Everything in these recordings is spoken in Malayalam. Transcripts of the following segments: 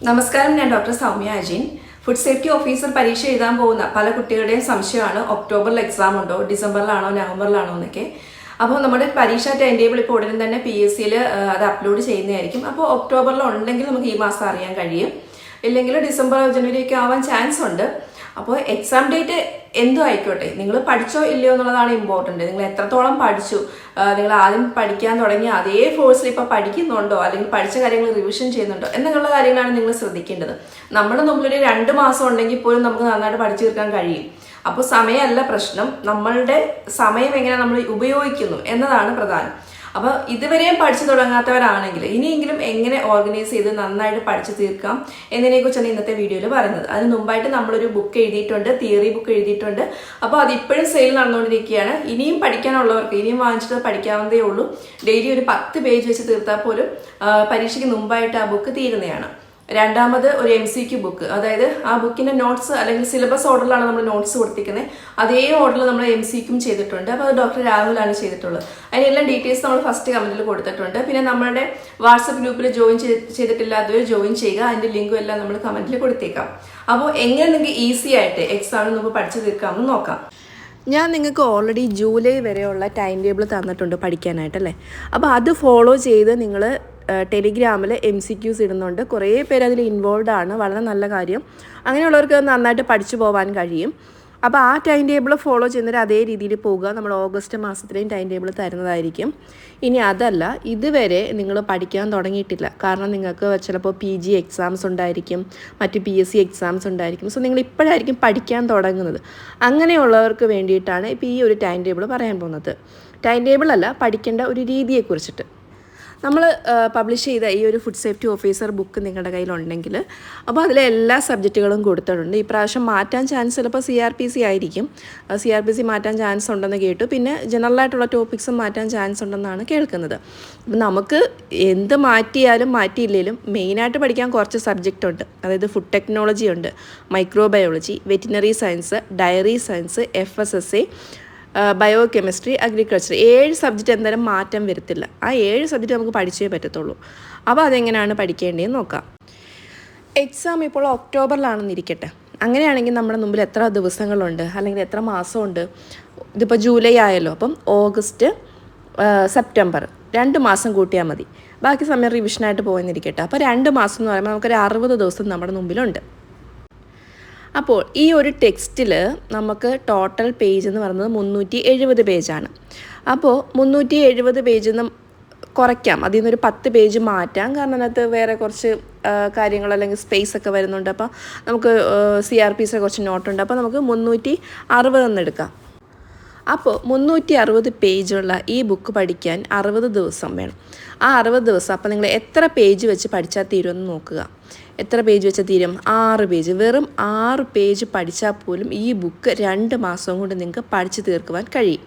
നമസ്കാരം, ഞാൻ doctor Soumya Ajin. Food safety officer പരീക്ഷ എഴുതാൻ പോകുന്ന പല കുട്ടികളുടെയും സംശയമാണ് ഒക്ടോബറിൽ എക്സാം ഉണ്ടോ, ഡിസംബറിലാണോ, നവംബറിലാണോ എന്നൊക്കെ. അപ്പോൾ നമ്മുടെ പരീക്ഷ ടൈം ടേബിൾ ഇപ്പോൾ ഉടനെ തന്നെ PSCയിൽ അത് അപ്ലോഡ് ചെയ്യുന്നതായിരിക്കും. അപ്പോൾ ഒക്ടോബറിൽ ഉണ്ടെങ്കിൽ നമുക്ക് ഈ മാസം അറിയാൻ കഴിയും, ഇല്ലെങ്കിൽ ഡിസംബർ ജനുവരി ഒക്കെ ആവാൻ ചാൻസ് ഉണ്ട്. അപ്പോൾ എക്സാം ഡേറ്റ് എന്തും ആയിക്കോട്ടെ, നിങ്ങൾ പഠിച്ചോ ഇല്ലയോ എന്നുള്ളതാണ് ഇമ്പോർട്ടൻറ്റ്. നിങ്ങൾ എത്രത്തോളം പഠിച്ചു, നിങ്ങൾ ആദ്യം പഠിക്കാൻ തുടങ്ങി അതേ ഫോഴ്സിൽ ഇപ്പോൾ പഠിക്കുന്നുണ്ടോ, അല്ലെങ്കിൽ പഠിച്ച കാര്യങ്ങൾ റിവിഷൻ ചെയ്യുന്നുണ്ടോ എന്നുള്ള കാര്യങ്ങളാണ് നിങ്ങൾ ശ്രദ്ധിക്കേണ്ടത്. നമ്മുടെ മുമ്പിലൊരു 2 മാസം ഉണ്ടെങ്കിൽ പോലും നമുക്ക് നന്നായിട്ട് പഠിച്ചു തീർക്കാൻ കഴിയും. അപ്പോൾ സമയമല്ല പ്രശ്നം, നമ്മളുടെ സമയം എങ്ങനെ നമ്മൾ ഉപയോഗിക്കുന്നു എന്നതാണ് പ്രധാനം. അപ്പോൾ ഇതുവരെയും പഠിച്ചു തുടങ്ങാത്തവരാണെങ്കിൽ ഇനിയെങ്കിലും എങ്ങനെ ഓർഗനൈസ് ചെയ്ത് നന്നായിട്ട് പഠിച്ചു തീർക്കാം എന്നതിനെക്കുറിച്ചാണ് ഇന്നത്തെ വീഡിയോയിൽ പറയുന്നത്. അതിന് മുമ്പായിട്ട് നമ്മളൊരു ബുക്ക് എഴുതിയിട്ടുണ്ട്, തിയറി ബുക്ക് എഴുതിയിട്ടുണ്ട്. അപ്പോൾ അതിപ്പോഴും സെയിൽ നടന്നുകൊണ്ടിരിക്കുകയാണ്. ഇനിയും പഠിക്കാനുള്ളവർക്ക് ഇനിയും വാങ്ങിച്ചിട്ട് പഠിക്കാവുന്നതേ ഉള്ളൂ. ഡെയിലി ഒരു 10 പേജ് വെച്ച് തീർത്താൽ പോലും പരീക്ഷയ്ക്ക് മുമ്പായിട്ട് ആ ബുക്ക് തീരുന്നതാണ്. രണ്ടാമത് ഒരു MCQ ബുക്ക്, അതായത് ആ ബുക്കിന്റെ നോട്ട്സ് അല്ലെങ്കിൽ സിലബസ് ഓർഡറിലാണ് നമ്മൾ നോട്ട്സ് കൊടുത്തിരിക്കുന്നത്. അതേ ഓർഡറിൽ നമ്മൾ MCQ ചെയ്തിട്ടുണ്ട്. അപ്പോൾ അത് ഡോക്ടർ രാഹുലാണ് ചെയ്തിട്ടുള്ളത്. അതിനെല്ലാം ഡീറ്റെയിൽസ് നമ്മൾ ഫസ്റ്റ് കമന്റിൽ കൊടുത്തിട്ടുണ്ട്. പിന്നെ നമ്മുടെ വാട്സപ്പ് ഗ്രൂപ്പിൽ ജോയിൻ ചെയ്തിട്ടില്ലാത്തവർ ജോയിൻ ചെയ്യുക. അതിന്റെ ലിങ്കും എല്ലാം നമ്മൾ കമന്റിൽ കൊടുത്തേക്കാം. അപ്പോൾ എങ്ങനെ നിങ്ങൾക്ക് ഈസി ആയിട്ട് എക്സാമിന് മുമ്പ് പഠിച്ചു തീർക്കാമെന്ന് നോക്കാം. ഞാൻ നിങ്ങൾക്ക് ഓൾറെഡി ജൂലൈ വരെയുള്ള ടൈം ടേബിൾ തന്നിട്ടുണ്ട് പഠിക്കാനായിട്ടല്ലേ. അപ്പോൾ അത് ഫോളോ ചെയ്ത് നിങ്ങൾ ടെലിഗ്രാമിൽ MCQs ഇടുന്നുണ്ട്. കുറേ പേര് അതിൽ ഇൻവോൾവ് ആണ്. വളരെ നല്ല കാര്യം. അങ്ങനെയുള്ളവർക്ക് നന്നായിട്ട് പഠിച്ചു പോകാൻ കഴിയും. അപ്പോൾ ആ ടൈം ടേബിൾ ഫോളോ ചെയ്യുന്നവർ അതേ രീതിയിൽ പോകുക. നമ്മൾ ഓഗസ്റ്റ് മാസത്തിലെയും ടൈം ടേബിൾ തരുന്നതായിരിക്കും. ഇനി അതല്ല, ഇതുവരെ നിങ്ങൾ പഠിക്കാൻ തുടങ്ങിയിട്ടില്ല, കാരണം നിങ്ങൾക്ക് ചിലപ്പോൾ PG എക്സാംസ് ഉണ്ടായിരിക്കും, മറ്റ് PSC എക്സാംസ് ഉണ്ടായിരിക്കും. സോ നിങ്ങൾ ഇപ്പോഴായിരിക്കും പഠിക്കാൻ തുടങ്ങുന്നത്. അങ്ങനെയുള്ളവർക്ക് വേണ്ടിയിട്ടാണ് ഇപ്പോൾ ഈ ഒരു ടൈം ടേബിൾ പറയാൻ പോകുന്നത്. ടൈം ടേബിൾ അല്ല, പഠിക്കേണ്ട ഒരു രീതിയെക്കുറിച്ചിട്ട്. നമ്മൾ പബ്ലിഷ് ചെയ്ത ഈ ഒരു ഫുഡ് സേഫ്റ്റി ഓഫീസർ ബുക്ക് നിങ്ങളുടെ കയ്യിലുണ്ടെങ്കിൽ അപ്പോൾ അതിലെ എല്ലാ സബ്ജക്റ്റുകളും കൊടുത്തിട്ടുണ്ട്. ഈ പ്രാവശ്യം മാറ്റാൻ ചാൻസ് ചിലപ്പോൾ CRPC ആയിരിക്കും. CRPC മാറ്റാൻ ചാൻസ് ഉണ്ടെന്ന് കേട്ടു. പിന്നെ ജനറലായിട്ടുള്ള ടോപ്പിക്സും മാറ്റാൻ ചാൻസ് ഉണ്ടെന്നാണ് കേൾക്കുന്നത്. അപ്പം നമുക്ക് എന്ത് മാറ്റിയാലും മാറ്റിയില്ലെങ്കിലും മെയിനായിട്ട് പഠിക്കാൻ കുറച്ച് സബ്ജക്റ്റ് ഉണ്ട്. അതായത് ഫുഡ് ടെക്നോളജി ഉണ്ട്, microbiology, veterinary science, dairy science, FSSA, bio chemistry, agriculture. 7 subject എന്തായാലും മാറ്റം വരത്തില്ല. ആ 7 സബ്ജക്റ്റ് നമുക്ക് പഠിച്ചേ പറ്റത്തുള്ളൂ. അപ്പോൾ അതെങ്ങനെയാണ് പഠിക്കേണ്ടതെന്ന് നോക്കാം. എക്സാം ഇപ്പോൾ ഒക്ടോബറിലാണെന്നിരിക്കട്ടെ. അങ്ങനെയാണെങ്കിൽ നമ്മുടെ മുമ്പിൽ എത്ര ദിവസങ്ങളുണ്ട്, അല്ലെങ്കിൽ എത്ര മാസമുണ്ട്? ഇതിപ്പോൾ ജൂലൈ ആയല്ലോ. അപ്പം ഓഗസ്റ്റ്, സെപ്റ്റംബർ 2 മാസം കൂട്ടിയാൽ മതി. ബാക്കി സമയം റിവിഷനായിട്ട് പോയെന്നിരിക്കട്ടെ. അപ്പോൾ 2 മാസം എന്ന് പറയുമ്പോൾ നമുക്കൊരു 60 ദിവസം നമ്മുടെ മുമ്പിലുണ്ട്. അപ്പോൾ ഈ ഒരു ടെക്സ്റ്റിൽ നമുക്ക് ടോട്ടൽ പേജ് എന്ന് പറയുന്നത് 370 പേജാണ്. അപ്പോൾ 370 പേജിൽ നിന്ന് കുറയ്ക്കാം, അതിൽ നിന്നൊരു 10 പേജ് മാറ്റാം. കാരണം അതിനകത്ത് വേറെ കുറച്ച് കാര്യങ്ങൾ അല്ലെങ്കിൽ സ്പേസ് ഒക്കെ വരുന്നുണ്ട്. അപ്പോൾ നമുക്ക് CRPC കുറച്ച് നോട്ടുണ്ട്. അപ്പോൾ നമുക്ക് 360 എന്നെടുക്കാം. അപ്പോൾ 360 പേജുള്ള ഈ ബുക്ക് പഠിക്കാൻ 60 ദിവസം വേണം. ആ 60 ദിവസം അപ്പോൾ നിങ്ങൾ എത്ര പേജ് വെച്ച് പഠിച്ചാൽ തീരുമെന്ന് നോക്കുക. എത്ര പേജ് വെച്ചാൽ തീരും? 6 പേജ്. വെറും 6 പേജ് പഠിച്ചാൽ പോലും ഈ ബുക്ക് 2 മാസം കൊണ്ട് നിങ്ങൾക്ക് പഠിച്ചു തീർക്കുവാൻ കഴിയും.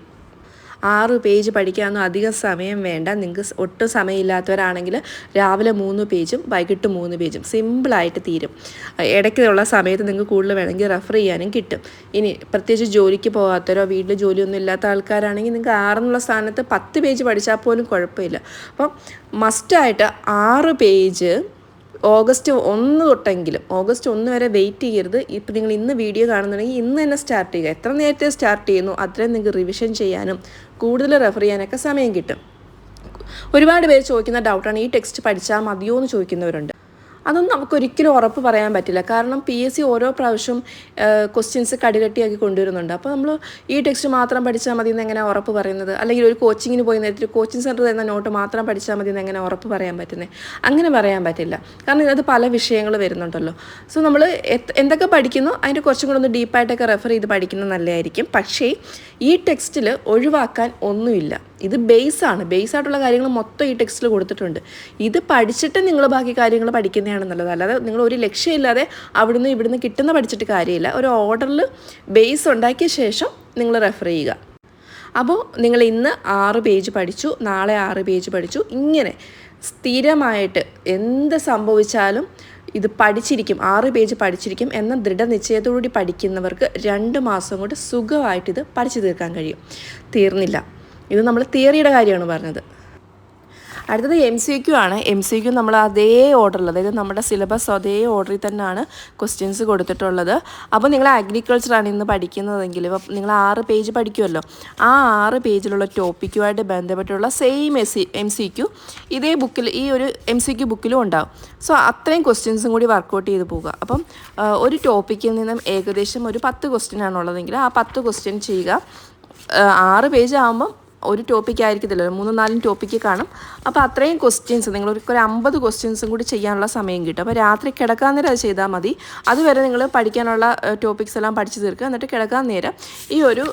6 പേജ് പഠിക്കാനൊന്നും അധികം സമയം വേണ്ട. നിങ്ങൾക്ക് ഒട്ടും സമയമില്ലാത്തവരാണെങ്കിൽ രാവിലെ 3 പേജും വൈകിട്ട് 3 പേജും സിമ്പിളായിട്ട് തീരും. ഇടയ്ക്കുള്ള സമയത്ത് നിങ്ങൾക്ക് കൂടുതൽ വേണമെങ്കിൽ റെഫർ ചെയ്യാനും കിട്ടും. ഇനി പ്രത്യേകിച്ച് ജോലിക്ക് പോകാത്തവരോ വീട്ടിൽ ജോലിയൊന്നും ഇല്ലാത്ത ആൾക്കാരാണെങ്കിൽ നിങ്ങൾക്ക് 6 എന്നുള്ള സ്ഥാനത്ത് 10 പേജ് പഠിച്ചാൽ പോലും കുഴപ്പമില്ല. അപ്പം മസ്റ്റായിട്ട് 6 പേജ് ഓഗസ്റ്റ് 1 തൊട്ടെങ്കിലും, ഓഗസ്റ്റ് 1 വരെ വെയിറ്റ് ചെയ്യരുത്. ഇപ്പം നിങ്ങൾ ഇന്ന് വീഡിയോ കാണുന്നുണ്ടെങ്കിൽ ഇന്ന് തന്നെ സ്റ്റാർട്ട് ചെയ്യുക. എത്ര നേരത്തെ സ്റ്റാർട്ട് ചെയ്യുന്നു അത്രയും നിങ്ങൾക്ക് റിവിഷൻ ചെയ്യാനും കൂടുതൽ റെഫർ ചെയ്യാനൊക്കെ സമയം കിട്ടും. ഒരുപാട് പേര് ചോദിക്കുന്ന ഡൗട്ടാണ്, ഈ ടെക്സ്റ്റ് പഠിച്ചാൽ മതിയോ എന്ന് ചോദിക്കുന്നവരുണ്ട്. അതൊന്നും നമുക്കൊരിക്കലും ഉറപ്പ് പറയാൻ പറ്റില്ല. കാരണം PSC ഓരോ പ്രാവശ്യം ക്വസ്റ്റ്യൻസ് കടികട്ടിയാക്കി കൊണ്ടുവരുന്നുണ്ട്. അപ്പോൾ നമ്മൾ ഈ ടെക്സ്റ്റ് മാത്രം പഠിച്ചാൽ മതി എന്ന് എങ്ങനെ ഉറപ്പ് പറയുന്നത്? അല്ലെങ്കിൽ ഒരു കോച്ചിങ്ങിന് പോയി നേരത്തെ കോച്ചിങ് സെൻറ്റർ തരുന്ന നോട്ട് മാത്രം പഠിച്ചാൽ മതി എന്ന് എങ്ങനെ ഉറപ്പ് പറയാൻ പറ്റുന്നത്? അങ്ങനെ പറയാൻ പറ്റില്ല. കാരണം ഇതിനകത്ത് പല വിഷയങ്ങൾ വരുന്നുണ്ടല്ലോ. സോ നമ്മൾ എന്തൊക്കെ പഠിക്കുന്നു അതിൻ്റെ കുറച്ചും കൂടെ ഒന്ന് ഡീപ്പായിട്ടൊക്കെ റെഫർ ചെയ്ത് പഠിക്കുന്നത് നല്ലതായിരിക്കും. പക്ഷേ ഈ ടെക്സ്റ്റിൽ ഒഴിവാക്കാൻ ഒന്നുമില്ല. ഇത് ബേസാണ്. ബേസായിട്ടുള്ള കാര്യങ്ങൾ മൊത്തം ഈ ടെക്സ്റ്റിൽ കൊടുത്തിട്ടുണ്ട്. ഇത് പഠിച്ചിട്ട് നിങ്ങൾ ബാക്കി കാര്യങ്ങൾ പഠിക്കുന്നതാണ് നല്ലത്. അല്ലാതെ നിങ്ങൾ ഒരു ലക്ഷ്യമില്ലാതെ അവിടുന്ന് ഇവിടുന്ന് കിട്ടുന്ന പഠിച്ചിട്ട് കാര്യമില്ല. ഒരു ഓർഡറിൽ ബേസ് ഉണ്ടാക്കിയ ശേഷം നിങ്ങൾ റെഫർ ചെയ്യുക. അപ്പോൾ നിങ്ങൾ ഇന്ന് 6 പേജ് പഠിച്ചു, നാളെ 6 പേജ് പഠിച്ചു. ഇങ്ങനെ സ്ഥിരമായിട്ട് എന്ത് സംഭവിച്ചാലും ഇത് പഠിച്ചിരിക്കും, 6 പേജ് പഠിച്ചിരിക്കും എന്ന ദൃഢനിശ്ചയത്തോടുകൂടി പഠിക്കുന്നവർക്ക് 2 മാസം കൊണ്ട് സുഖമായിട്ടിത് പഠിച്ചു തീർക്കാൻ കഴിയും. തീർന്നില്ല, ഇത് നമ്മൾ തിയറിയുടെ കാര്യമാണ് പറഞ്ഞത്. അടുത്തത് MCQ ആണ്. MCQ നമ്മൾ അതേ ഓർഡറിൽ, അതായത് നമ്മുടെ സിലബസ് അതേ ഓർഡറിൽ തന്നെയാണ് ക്വസ്റ്റ്യൻസ് കൊടുത്തിട്ടുള്ളത്. അപ്പോൾ നിങ്ങൾ അഗ്രികൾച്ചറാണ് ഇന്ന് പഠിക്കുന്നതെങ്കിൽ ഇപ്പോൾ നിങ്ങൾ 6 പേജ് പഠിക്കുമല്ലോ, ആ 6 പേജിലുള്ള ടോപ്പിക്കുമായിട്ട് ബന്ധപ്പെട്ടുള്ള സെയിം MCQ ഇതേ ബുക്കിൽ, ഈ ഒരു MCQ ബുക്കിലും ഉണ്ടാകും. സോ അത്രയും ക്വസ്റ്റ്യൻസും കൂടി വർക്കൗട്ട് ചെയ്ത് പോവുക. അപ്പം ഒരു ടോപ്പിക്കിൽ നിന്നും ഏകദേശം ഒരു 10 ക്വസ്റ്റ്യൻ ആണുള്ളതെങ്കിൽ ആ 10 ക്വസ്റ്റ്യൻ ചെയ്യുക. 6 പേജ് ആകുമ്പം ഒരു ടോപ്പിക്ക് ആയിരിക്കത്തില്ല, 3-4 ടോപ്പിക്ക് കാണും. അപ്പോൾ അത്രയും ക്വസ്റ്റ്യൻസ് നിങ്ങൾ ഒരു 50 ക്വസ്റ്റ്യൻസും കൂടി ചെയ്യാനുള്ള സമയം കിട്ടും. അപ്പോൾ രാത്രി കിടക്കാൻ നേരം അത് ചെയ്താൽ മതി. അതുവരെ നിങ്ങൾ പഠിക്കാനുള്ള ടോപ്പിക്സ് എല്ലാം പഠിച്ചു തീർക്കുക. എന്നിട്ട് കിടക്കാൻ നേരം ഈ ഒരു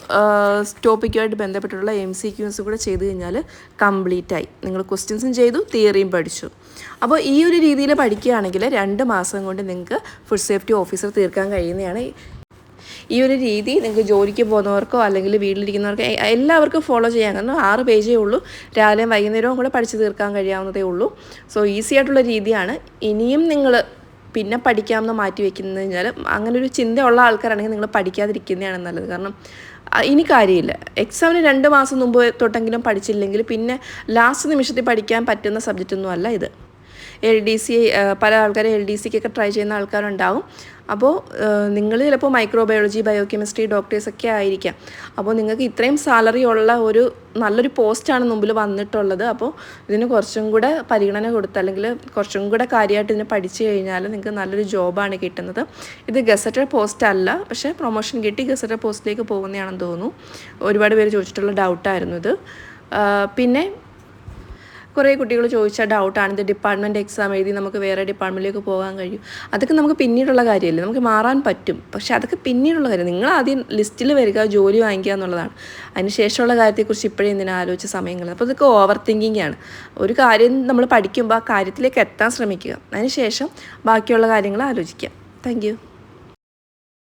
ടോപ്പിക്കുമായിട്ട് ബന്ധപ്പെട്ടുള്ള MCQs കൂടെ ചെയ്ത് കഴിഞ്ഞാൽ കംപ്ലീറ്റായി. നിങ്ങൾ ക്വസ്റ്റ്യൻസും ചെയ്തു, തിയറിയും പഠിച്ചു. അപ്പോൾ ഈ ഒരു രീതിയിൽ പഠിക്കുകയാണെങ്കിൽ 2 മാസം കൊണ്ട് നിങ്ങൾക്ക് ഫുഡ് സേഫ്റ്റി ഓഫീസർ തീർക്കാൻ കഴിയുന്നതാണ്. ഈ ഒരു രീതി നിങ്ങൾക്ക് ജോലിക്ക് പോകുന്നവർക്കോ അല്ലെങ്കിൽ വീട്ടിലിരിക്കുന്നവർക്കോ എല്ലാവർക്കും ഫോളോ ചെയ്യാൻ, കാരണം 6 പേജേ ഉള്ളൂ. രാവിലെയും വൈകുന്നേരവും കൂടെ പഠിച്ച് തീർക്കാൻ കഴിയാവുന്നതേ ഉള്ളൂ. സോ ഈസി ആയിട്ടുള്ള രീതിയാണ്. ഇനിയും നിങ്ങൾ പിന്നെ പഠിക്കാമെന്ന് മാറ്റി വെക്കുന്നത് കഴിഞ്ഞാൽ, അങ്ങനെ ഒരു ചിന്തയുള്ള ആൾക്കാരാണെങ്കിൽ നിങ്ങൾ പഠിക്കാതിരിക്കുന്നതാണ് നല്ലത്. കാരണം ഇനി കാര്യമില്ല. എക്സാമിന് 2 മാസം മുമ്പ് തൊട്ടെങ്കിലും പഠിച്ചില്ലെങ്കിൽ പിന്നെ ലാസ്റ്റ് നിമിഷത്തിൽ പഠിക്കാൻ പറ്റുന്ന സബ്ജക്റ്റൊന്നും അല്ല ഇത്. LDC പല ആൾക്കാരും LDCക്കൊക്കെ ട്രൈ ചെയ്യുന്ന ആൾക്കാരുണ്ടാവും. അപ്പോൾ നിങ്ങൾ ചിലപ്പോൾ മൈക്രോബയോളജി, ബയോകെമിസ്ട്രി ഡോക്ടേഴ്സൊക്കെ ആയിരിക്കാം. അപ്പോൾ നിങ്ങൾക്ക് ഇത്രയും സാലറി ഉള്ള ഒരു നല്ലൊരു പോസ്റ്റാണ് മുമ്പിൽ വന്നിട്ടുള്ളത്. അപ്പോൾ ഇതിന് കുറച്ചും കൂടെ പരിഗണന കൊടുത്ത്, അല്ലെങ്കിൽ കുറച്ചും കൂടെ കാര്യമായിട്ട് ഇതിനെ പഠിച്ചു കഴിഞ്ഞാൽ നിങ്ങൾക്ക് നല്ലൊരു ജോബാണ് കിട്ടുന്നത്. ഇത് ഗസറ്റഡ് പോസ്റ്റ് അല്ല, പക്ഷേ പ്രൊമോഷൻ കിട്ടി ഗസറ്റഡ് പോസ്റ്റിലേക്ക് പോകുന്നതാണെന്ന് തോന്നുന്നു. ഒരുപാട് പേര് ചോദിച്ചിട്ടുള്ള ഡൗട്ടായിരുന്നു ഇത്. പിന്നെ കുറേ കുട്ടികൾ ചോദിച്ച ഡൗട്ടാണ്, ഇത് ഡിപ്പാർട്ട്മെൻറ്റ് എക്സാം എഴുതി നമുക്ക് വേറെ ഡിപ്പാർട്ട്മെൻറ്റിലേക്ക് പോകാൻ കഴിയും. അതൊക്കെ നമുക്ക് പിന്നീടുള്ള കാര്യമല്ലേ, നമുക്ക് മാറാൻ പറ്റും. പക്ഷേ അതൊക്കെ പിന്നീടുള്ള കാര്യം. നിങ്ങൾ ആദ്യം ലിസ്റ്റിൽ വരിക, ജോലി വാങ്ങിക്കുക എന്നുള്ളതാണ്. അതിന് ശേഷമുള്ള കാര്യത്തെക്കുറിച്ച് ഇപ്പോഴേ എന്തിനാ ആലോചിച്ച സമയങ്ങൾ. അപ്പോൾ ഇതൊക്കെ ഓവർ തിങ്കിങ് ആണ്. ഒരു കാര്യം നമ്മൾ പഠിക്കുമ്പോൾ ആ കാര്യത്തിലേക്ക് എത്താൻ ശ്രമിക്കുക, അതിന് ശേഷം ബാക്കിയുള്ള കാര്യങ്ങൾ ആലോചിക്കുക. Thank you.